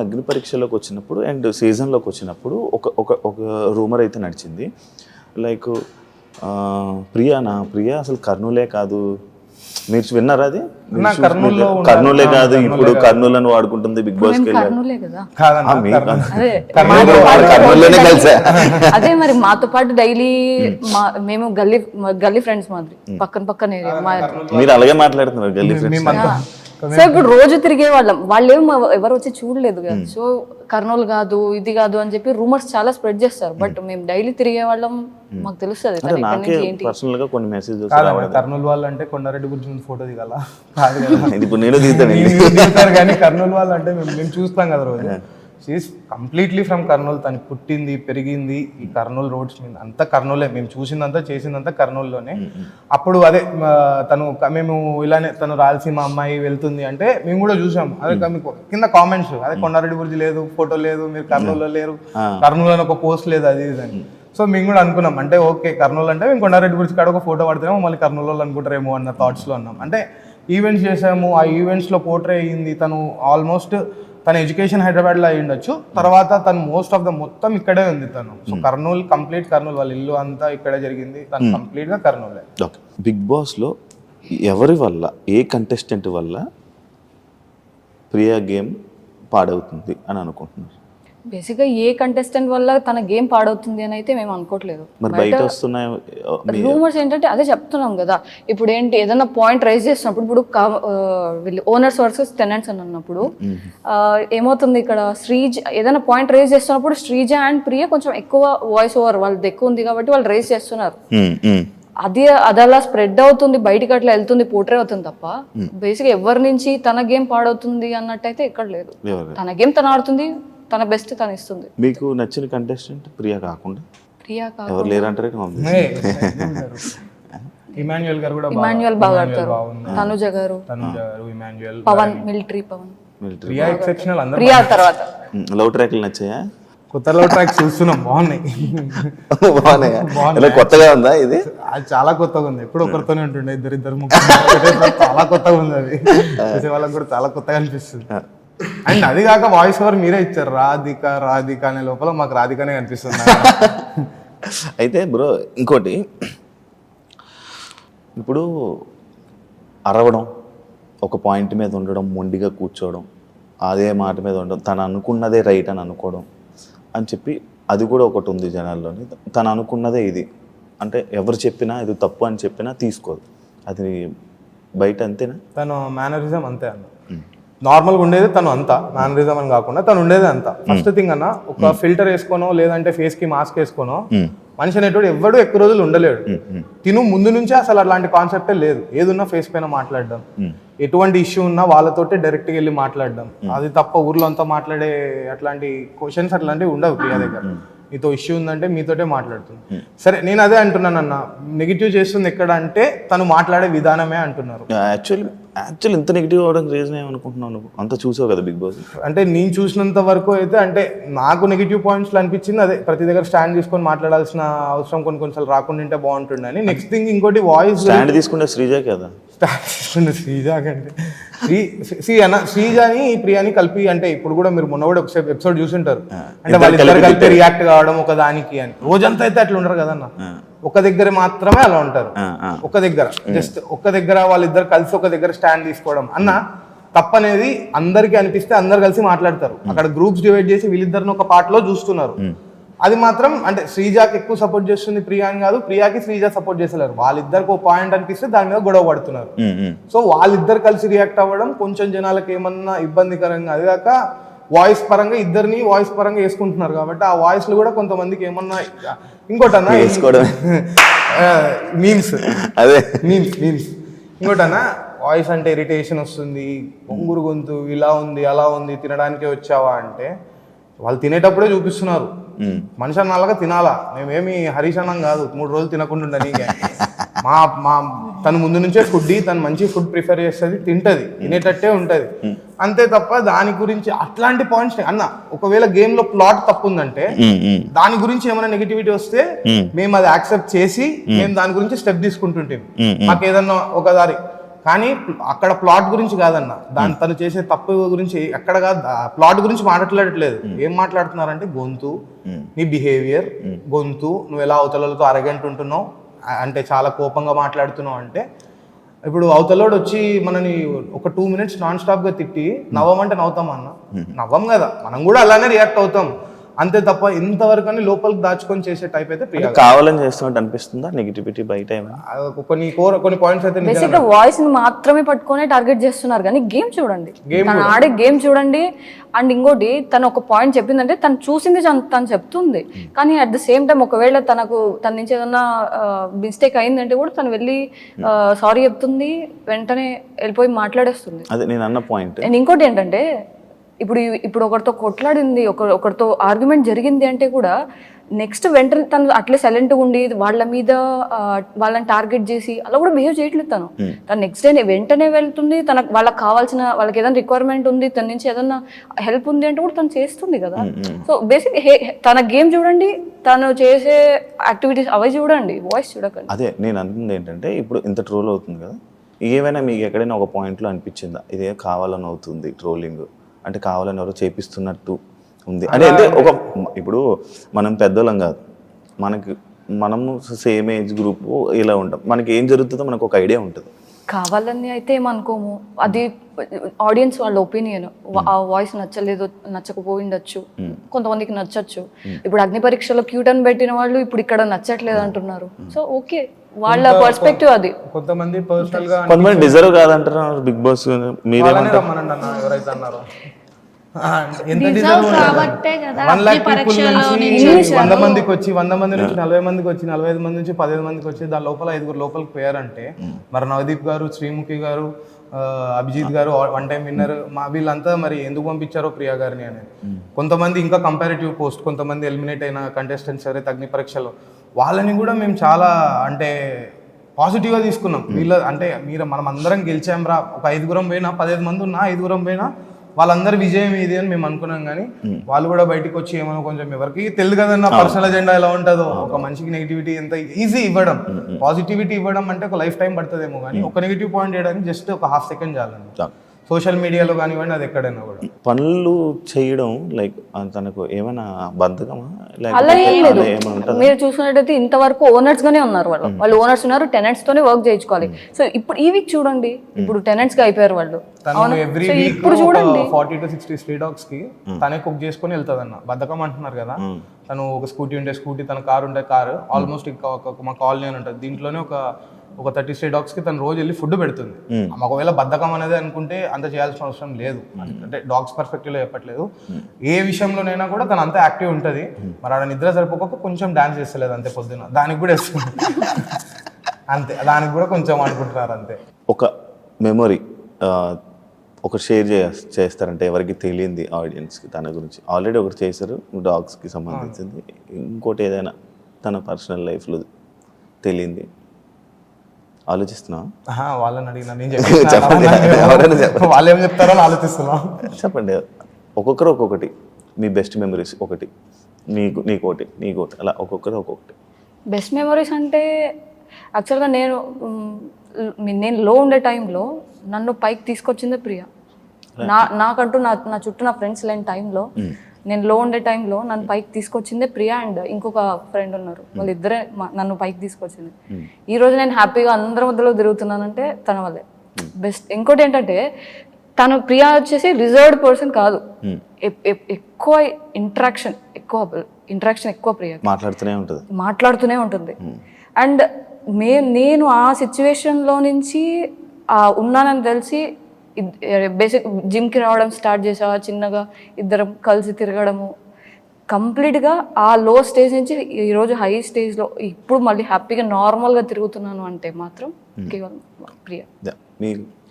అగ్ని పరీక్షలోకి వచ్చినప్పుడు అండ్ సీజన్లోకి వచ్చినప్పుడు ఒక రూమర్ అయితే నడిచింది, లైక్ ప్రియా అసలు కర్నూలే కాదు. మీరు విన్నారా అది? కర్నూలే కాదు, ఇప్పుడు కర్నూలు వాడుకుంటుంది బిగ్ బాస్ కి. కర్నూలులోనే కలిసా. అదే మరి మాతో పాటు డైలీ మేము గల్లీ ఫ్రెండ్స్ మాదిరి పక్కన మీరు అలాగే మాట్లాడుతున్నారు గల్లీ ఫ్రెండ్స్. సో ఇప్పుడు రోజు తిరిగే వాళ్ళేం ఎవరు వచ్చి చూడలేదు కదా. సో కర్నూలు కాదు ఇది కాదు అని చెప్పి రూమర్స్ చాలా స్ప్రెడ్ చేస్తారు. బట్ మేము డైలీ తిరిగే వాళ్ళం, మాకు తెలుస్తుంది కర్నూలు వాళ్ళు అంటే కొండారెడ్డి గురించి ఫోటో దిగాల కానీ కర్నూలు వాళ్ళు అంటే మేము చూస్తాం కదా రోజు. She's completely from Kurnool. తను పుట్టింది పెరిగింది ఈ కర్నూలు రోడ్స్ మీద, అంతా కర్నూలే. మేము చూసిందంతా చేసిందంతా కర్నూలులోనే. అప్పుడు అదే మేము ఇలానే తను రాయలసీమ అమ్మాయి వెళ్తుంది అంటే మేము కూడా చూసాం. అదే కింద కామెంట్స్, అదే కొండారెడ్డి గురించి లేదు, ఫోటో లేదు, మీరు కర్నూలులో లేరు, కర్నూలు ఒక పోస్ట్ లేదు, అది అని. సో మేము కూడా అనుకున్నాం అంటే ఓకే కర్నూలు అంటే మేము కొండారెడ్డి గురించి కాడ ఒక ఫోటో పడితేమో మళ్ళీ కర్నూలు అనుకుంటారేమో అన్న థాట్స్లో ఉన్నాం. అంటే ఈవెంట్స్ చేసాము, ఆ ఈవెంట్స్లో పోర్ట్రే అయ్యింది. తను ఆల్మోస్ట్ తన ఎడ్యుకేషన్ హైదరాబాద్లో అయి ఉండొచ్చు, తర్వాత తను మోస్ట్ ఆఫ్ ద మొత్తం ఇక్కడే ఉంది తను. సో కర్నూలు కంప్లీట్ కర్నూలు, వాళ్ళ ఇల్లు అంతా ఇక్కడే జరిగింది, తను కంప్లీట్గా కర్నూలే. బిగ్ బాస్లో ఎవరి వల్ల, ఏ కంటెస్టెంట్ వల్ల ప్రియా గేమ్ పాడవుతుంది అని అనుకుంటున్నారు? బేసిక్గా ఏ కంటెస్టెంట్ వల్ల తన గేమ్ పాడవుతుంది అని అయితే మేము అనుకోవట్లేదు. రూమర్స్ ఏంటంటే అదే చెప్తున్నాం కదా. ఇప్పుడు ఏంటి, ఏదైనా పాయింట్ రైజ్ చేసినప్పుడు, ఇప్పుడు వీళ్ళు ఓనర్స్ వర్సెస్ టెనెంట్స్ అని అన్నప్పుడు ఏమవుతుంది, ఇక్కడ శ్రీజ ఏదైనా పాయింట్ రైజ్ చేస్తున్నప్పుడు శ్రీజ అండ్ ప్రియ కొంచెం ఎక్కువ వాయిస్ ఓవర్ వాళ్ళది ఎక్కువ ఉంది కాబట్టి వాళ్ళు రైజ్ చేస్తున్నారు. అది అలా స్ప్రెడ్ అవుతుంది, బయటికి అట్లా వెళ్తుంది, పోర్ట్రే అవుతుంది తప్ప బేసిక్గా ఎవరి నుంచి తన గేమ్ పాడవుతుంది అన్నట్టయితే ఎక్కడ లేదు. తన గేమ్ తను ఆడుతుంది, తన బెస్ట్ తను ఇస్తుంది. మీకు నచ్చిన కంటెస్టెంట్ ప్రియా కాకుండా ఎవరు లేరంటారే? ఇమాన్యుయల్ గారు కూడా బాగా ఆడతారు, తనుజ గారు, ఇమాన్యుయల్, పవన్, మిలిటరీ పవన్, ప్రియా ఎక్సెప్షనల్. అందరూ ప్రియా తర్వాత లవ్ ట్రాక్లు నచ్చాయా? కొత్త లవ్ ట్రాక్స్ చూస్తున్నాం, బాగున్నాయి. కొత్తగా ఉందా ఇది? అది చాలా కొత్తగా ఉంది. ఎప్పుడు ఒకరితోనే ఉంటుండే, ఇద్దరు ముగ్గురు, చాలా కొత్తగా ఉంది. అది చూసే వాళ్ళకి కూడా చాలా కొత్తగా అనిపిస్తుంది. అండ్ అది కాక వాయిస్ ఓవర్ మీరే ఇచ్చారు, రాధిక అనే లోపల మాకు రాధికనే కనిపిస్తుంది. అయితే బ్రో ఇంకోటి, ఇప్పుడు అరవడం, ఒక పాయింట్ మీద ఉండడం, మొండిగా కూర్చోవడం, అదే మాట మీద ఉండడం, తను అనుకున్నదే రైట్ అని అనుకోవడం అని చెప్పి అది కూడా ఒకటి ఉంది జనాల్లోని. తను అనుకున్నదే ఇది అంటే ఎవరు చెప్పినా ఇది తప్పు అని చెప్పినా తీసుకోదు. అది బయట అంతేనా? తను మేనరిజం అంతే అన్న. నార్మల్గా ఉండేది తను అంతా, మేనరిజం అని కాకుండా తను ఉండేది అంతా. ఫస్ట్ థింగ్ అన్న, ఒక ఫిల్టర్ వేసుకోనో లేదంటే ఫేస్ కి మాస్క్ వేసుకోనో మనిషి అనేటోడు ఎవడు ఎక్కువ రోజులు ఉండలేడు. తిను ముందు నుంచే అసలు అలాంటి కాన్సెప్టే లేదు. ఏదున్నా ఫేస్ పైన మాట్లాడడం, ఎటువంటి ఇష్యూ ఉన్నా వాళ్ళతోటే డైరెక్ట్గా వెళ్ళి మాట్లాడడం, అది తప్ప ఊర్లో అంతా మాట్లాడే అట్లాంటి క్వశ్చన్స్ అట్లాంటివి ఉండవు ప్రియా దగ్గర. మీతో ఇష్యూ ఉందంటే మీతోటే మాట్లాడుతుంది. సరే నేను అదే అంటున్నాను అన్న, నెగిటివ్ చేస్తుంది ఎక్కడ అంటే తను మాట్లాడే విధానమే అంటున్నారు. యాక్చువల్ ఇంత నెగిటివ్ అవడానికి రీజన్ ఏమనుకుంటున్నావు నువ్వు? అంత చూసావు కదా బిగ్ బాస్. అంటే నేను చూసినంత వరకు అయితే అంటే నాకు నెగిటివ్ పాయింట్స్ అనిపించింది అదే, ప్రతి దగ్గర స్టాండ్ తీసుకొని మాట్లాడాల్సిన అవసరం కొన్నిసార్లు రాకుండా ఉంటే బాగుంటుండే అని. నెక్స్ట్ థింగ్ ఇంకోటి, వాయిస్ స్టాండ్ తీసుకుంటే శ్రీజ కదా, శ్రీజ కంటే శ్రీజాని ప్రియాని కలిపి, అంటే ఇప్పుడు కూడా మీరు మొన్న కూడా ఒకసారి ఎపిసోడ్ చూసింటారు, అంటే వాళ్ళిద్దరు కలిపి రియాక్ట్ కావడం ఒక దానికి అని. రోజంతా అయితే అట్లా ఉండరు కదన్న, ఒక దగ్గర మాత్రమే అలా ఉంటారు. ఒక దగ్గర జస్ట్ ఒక దగ్గర వాళ్ళిద్దరు కలిసి ఒక దగ్గర స్టాండ్ తీసుకోవడం అన్న తప్పనేది అందరికీ అనిపిస్తే అందరు కలిసి మాట్లాడతారు. అక్కడ గ్రూప్స్ డివైడ్ చేసి వీళ్ళిద్దరిని ఒక పార్ట్ లో చూస్తున్నారు. అది మాత్రం అంటే శ్రీజాకి ఎక్కువ సపోర్ట్ చేస్తుంది ప్రియా అని కాదు, ప్రియాకి శ్రీజ సపోర్ట్ చేసలేరు. వాళ్ళిద్దరికి ఒక పాయింట్ అనిపిస్తే దాని మీద గొడవ పడుతున్నారు. సో వాళ్ళిద్దరు కలిసి రియాక్ట్ అవ్వడం కొంచెం జనాలకు ఏమన్నా ఇబ్బందికరంగా, అది కాక వాయిస్ పరంగా ఇద్దరిని వాయిస్ పరంగా వేసుకుంటున్నారు కాబట్టి ఆ వాయిస్లు కూడా కొంతమందికి ఏమన్నా ఇంకోటన్నా మీమ్స్ ఇంకోటన్నా వాయిస్ అంటే ఇరిటేషన్ వస్తుంది, పొంగురు గొంతు, ఇలా ఉంది అలా ఉంది, తినడానికే వచ్చావా అంటే వాళ్ళు తినేటప్పుడే చూపిస్తున్నారు. మనిషి అన్నలాగా తినాలా, మేమేమి హరీష్ అన్నం కాదు 3 రోజులు తినకుండా. నీకే మా తను ముందు నుంచే ఫుడ్, తను మంచి ఫుడ్ ప్రిఫర్ చేస్తుంది, తింటది, తినేటట్టే ఉంటది అంతే తప్ప దాని గురించి అట్లాంటి పాయింట్స్ అన్న. ఒకవేళ గేమ్ లో ప్లాట్ తప్పు ఉందంటే దాని గురించి ఏమైనా నెగిటివిటీ వస్తే మేము అది యాక్సెప్ట్ చేసి మేము దాని గురించి స్టెప్ తీసుకుంటుంటాం. మాకు ఏదన్నా ఒక దారి కానీ అక్కడ ప్లాట్ గురించి కాదన్న, దాని తను చేసే తప్పు గురించి ఎక్కడ కాదు, ప్లాట్ గురించి మాట్లాడట్లేదు. ఏం మాట్లాడుతున్నారంటే గొంతు, నీ బిహేవియర్, గొంతు, నువ్వు ఎలా అవతలతో అరగంట ఉంటున్నావు, అంటే చాలా కోపంగా మాట్లాడుతున్నావు. అంటే ఇప్పుడు అవతలోడు వచ్చి మనని ఒక 2 minutes నాన్ స్టాప్ గా తిట్టి నవ్వమంటే నవ్వుతాం అన్న? నవ్వం కదా, మనం కూడా అలానే రియాక్ట్ అవుతాం అంతే తప్ప ఇంతవరకు లోపలికి దాచుకొని చేసే టైప్ అయితే ప్రియా కావాలని చేస్తున్నట్టు అనిపిస్తుందా నెగిటివిటీ బయట ఏమైనా? కొన్ని పాయింట్స్ అయితే బేసిక్ గా వాయిస్ ని మాత్రమే పట్టుకొని టార్గెట్ చేస్తున్నారు, కానీ గేమ్ చూడండి, తను ఆడే గేమ్ చూడండి. అండ్ ఇంకోటి, తను ఒక పాయింట్ చెప్పిందంటే తను చూసింది తను చెప్తుంది, కానీ అట్ ద సేమ్ టైం ఒకవేళ తన నుంచి ఏదన్నా మిస్టేక్ అయిందంటే కూడా తను వెళ్ళి సారీ చెప్తుంది, వెంటనే వెళ్ళిపోయి మాట్లాడేస్తుంది. అదే నేను అన్న పాయింట్. అండ్ ఇంకోటి ఏంటంటే, ఇప్పుడు ఒకరితో కొట్లాడింది, ఒకరితో ఆర్గ్యుమెంట్ జరిగింది అంటే కూడా నెక్స్ట్ వెంటనే తను అట్లే సైలెంట్గా ఉండి వాళ్ళ మీద వాళ్ళని టార్గెట్ చేసి అలా కూడా బిహేవ్ చేయట్లేదు. తను నెక్స్ట్ డే వెంటనే వెళ్తుంది, వాళ్ళకి కావాల్సిన, వాళ్ళకి ఏదైనా రిక్వైర్మెంట్ ఉంది, తన నుంచి ఏదన్నా హెల్ప్ ఉంది అంటే కూడా తను చేస్తుంది కదా. సో బేసిక్ తన గేమ్ చూడండి, తను చేసే యాక్టివిటీస్ అవి చూడండి, వాయిస్ చూడకండి. అదే నేను అనుకుంది ఏంటంటే, ఇప్పుడు ఇంత ట్రోల్ అవుతుంది కదా, ఏమైనా మీకు ఎక్కడైనా ఒక పాయింట్లో అనిపించిందా ఇదే కావాలని అవుతుంది ట్రోలింగ్, అంటే కావాలని ఎవరో చేపిస్తున్నట్టు ఉంది అంటే ఇప్పుడు మనం పెద్దోళ్ళం కాదు, మనము సేమ్ ఏజ్ గ్రూప్ ఇలా ఉంటాం, మనకి ఏం జరుగుతుందో మనకు ఒక ఐడియా ఉంటుంది. కావాలని అయితే ఏమనుకోము, అది ఆడియన్స్ వాళ్ళ ఒపీనియన్. ఆ వాయిస్ నచ్చలేదు, నచ్చకపోయిండొచ్చు, కొంతమందికి నచ్చచ్చు. ఇప్పుడు అగ్ని పరీక్షలో క్యూట్ అని పెట్టిన వాళ్ళు ఇప్పుడు ఇక్కడ నచ్చట్లేదు అంటున్నారు. సో ఓకే, వాళ్ళ పర్స్పెక్టివ్ అది. కొంతమంది పర్సనల్ గా కొంతమంది డిజర్వ్ కాదంటారు బిగ్ బాస్. మీరేమంటారు? ఎవరైతే అన్నారో ఎంత డిజర్వ్ కాబట్టే కదా 1 lakh people నుంచి 100 మందికి వచ్చి 100 మంది నుంచి 40 మందికి వచ్చి 45 మంది నుంచి 15 మందికి వచ్చి దాని లోపల 5 లోపలికి పోయారంటే మరి నవదీప్ గారు, శ్రీముఖి గారు, అభిజిత్ గారు 1 time విన్నర్, వీళ్ళంతా మరి ఎందుకు పంపించారో ప్రియా గారిని అనేది. కొంతమంది ఇంకా కంపారిటివ్ పోస్ట్, కొంతమంది ఎలిమినేట్ అయిన కంటెస్టెంట్స్ ఎవరైతే అగ్ని పరీక్షలో వాళ్ళని కూడా మేము చాలా అంటే పాజిటివ్గా తీసుకున్నాం. అంటే మనం అందరం గెలిచాం రా, ఒక 5 పోయినా 15 మంది ఉన్నా 5 పోయినా వాళ్ళందరి విజయం ఇది అని మేము అనుకున్నాం. కానీ వాళ్ళు కూడా బయటకు వచ్చి ఏమో కొంచెం ఎవరికి తెలియదు కదన్న పర్సనల్ ఎజెండా ఎలా ఉంటుందో. ఒక మనిషికి నెగిటివిటీ ఎంత ఈజీ ఇవ్వడం, పాజిటివిటీ ఇవ్వడం అంటే ఒక లైఫ్ టైం పడుతుందేమో, కానీ ఒక నెగిటివ్ పాయింట్ చేయడానికి జస్ట్ ఒక ½ సెకండ్ చాలండి. సోషల్ మీడియాలో కానివ్వండి, అది ఎక్కడైనా కూడా పనులు చేయడం లైక్ తనకు ఏమైనా బద్ధకమా? అలా ఏం లేదు. మీరు చూసుకున్నట్టయితే ఇంతవరకు ఓనర్స్ గానే ఉన్నారు, వాళ్ళు ఓనర్స్ ఉన్నారు, టెనెంట్స్ తోనే వర్క్ చేయించుకోవాలి. సో ఇప్పుడు ఈ వీక్ చూడండి, ఇప్పుడు టెనెంట్స్ గా అయిపోయారు వాళ్ళు. ఎవ్రీ వీక్ ఇప్పుడు చూడండి 40 to 60 స్ట్రీట్ డాగ్స్ కి తనే కుక్ చేసుకుని వెళ్తుంది అన్న. బద్ధకం అంటున్నారు కదా, తను ఒక స్కూటీ ఉంటే స్కూటీ, తన కారు ఉంటే కారు, ఆల్మోస్ట్ మా కాలనీ అని ఉంటుంది, దీంట్లోనే ఒక 30 స్ట్రీట్ డాగ్స్ కి తను రోజు వెళ్ళి ఫుడ్ పెడుతుంది. ఒకవేళ బద్ధకం అనేది అనుకుంటే అంత చేయాల్సిన అవసరం లేదు, అంటే డాగ్స్ పర్స్పెక్టివ్ లో చెప్పట్లేదు. ఏ విషయంలోనైనా కూడా తను అంత యాక్టివ్ ఉంటుంది. మరి ఆడ నిద్ర సరిపోక కొంచెం డాన్స్ చేస్తలేదు అంతే, పొద్దున దానికి కూడా వేస్తుంది అంతే, దానికి కూడా కొంచెం అనుకుంటున్నారు అంతే. ఒక మెమొరీ ఒక షేర్ చేస్తారంటే ఎవరికి తెలియంది ఆడియన్స్కి తన గురించి? ఆల్రెడీ ఒకటి చేశారు డాగ్స్కి సంబంధించింది, ఇంకోటి ఏదైనా తన పర్సనల్ లైఫ్లో తెలియంది ఆలోచిస్తున్నా? వాళ్ళని అడిగినా నేను వాళ్ళు ఏం చెప్తారో ఆలోచిస్తున్నా. చెప్పండి, ఒక్కొక్కరు ఒక్కొక్కటి. మీ బెస్ట్ మెమరీస్ ఒకటి, నీకోటి అలా ఒక్కొక్కటి. బెస్ట్ మెమరీస్ అంటే యాక్చువల్గా నేను లో ఉండే టైంలో నన్ను పైకి తీసుకొచ్చిందే ప్రియా. నాకంటూ నా చుట్టూ నా ఫ్రెండ్స్ లేని టైంలో, నేను లో ఉండే టైంలో నన్ను పైకి తీసుకొచ్చిందే ప్రియా అండ్ ఇంకొక ఫ్రెండ్ ఉన్నారు, వాళ్ళిద్దరే నన్ను పైకి తీసుకొచ్చింది. ఈ రోజు నేను హ్యాపీగా అందరి మధ్యలో తిరుగుతున్నానంటే తన వల్లే. బెస్ట్ ఇంకోటి ఏంటంటే, తను ప్రియా వచ్చేసి రిజర్వ్డ్ పర్సన్ కాదు, ఎక్కువ ఇంటరాక్షన్ ఎక్కువ ప్రియా మాట్లాడుతూనే ఉంటుంది. అండ్ నేను ఆ సిచ్యువేషన్లో నుంచి ఉన్నానని తెలిసి బేసిక్ జిమ్కి రావడం స్టార్ట్ చేసా, చిన్నగా ఇద్దరం కలిసి తిరగడము, కంప్లీట్గా ఆ లో స్టేజ్ నుంచి ఈరోజు హై స్టేజ్లో ఇప్పుడు మళ్ళీ హ్యాపీగా నార్మల్గా తిరుగుతున్నాను అంటే మాత్రం కేవలం ప్రియా.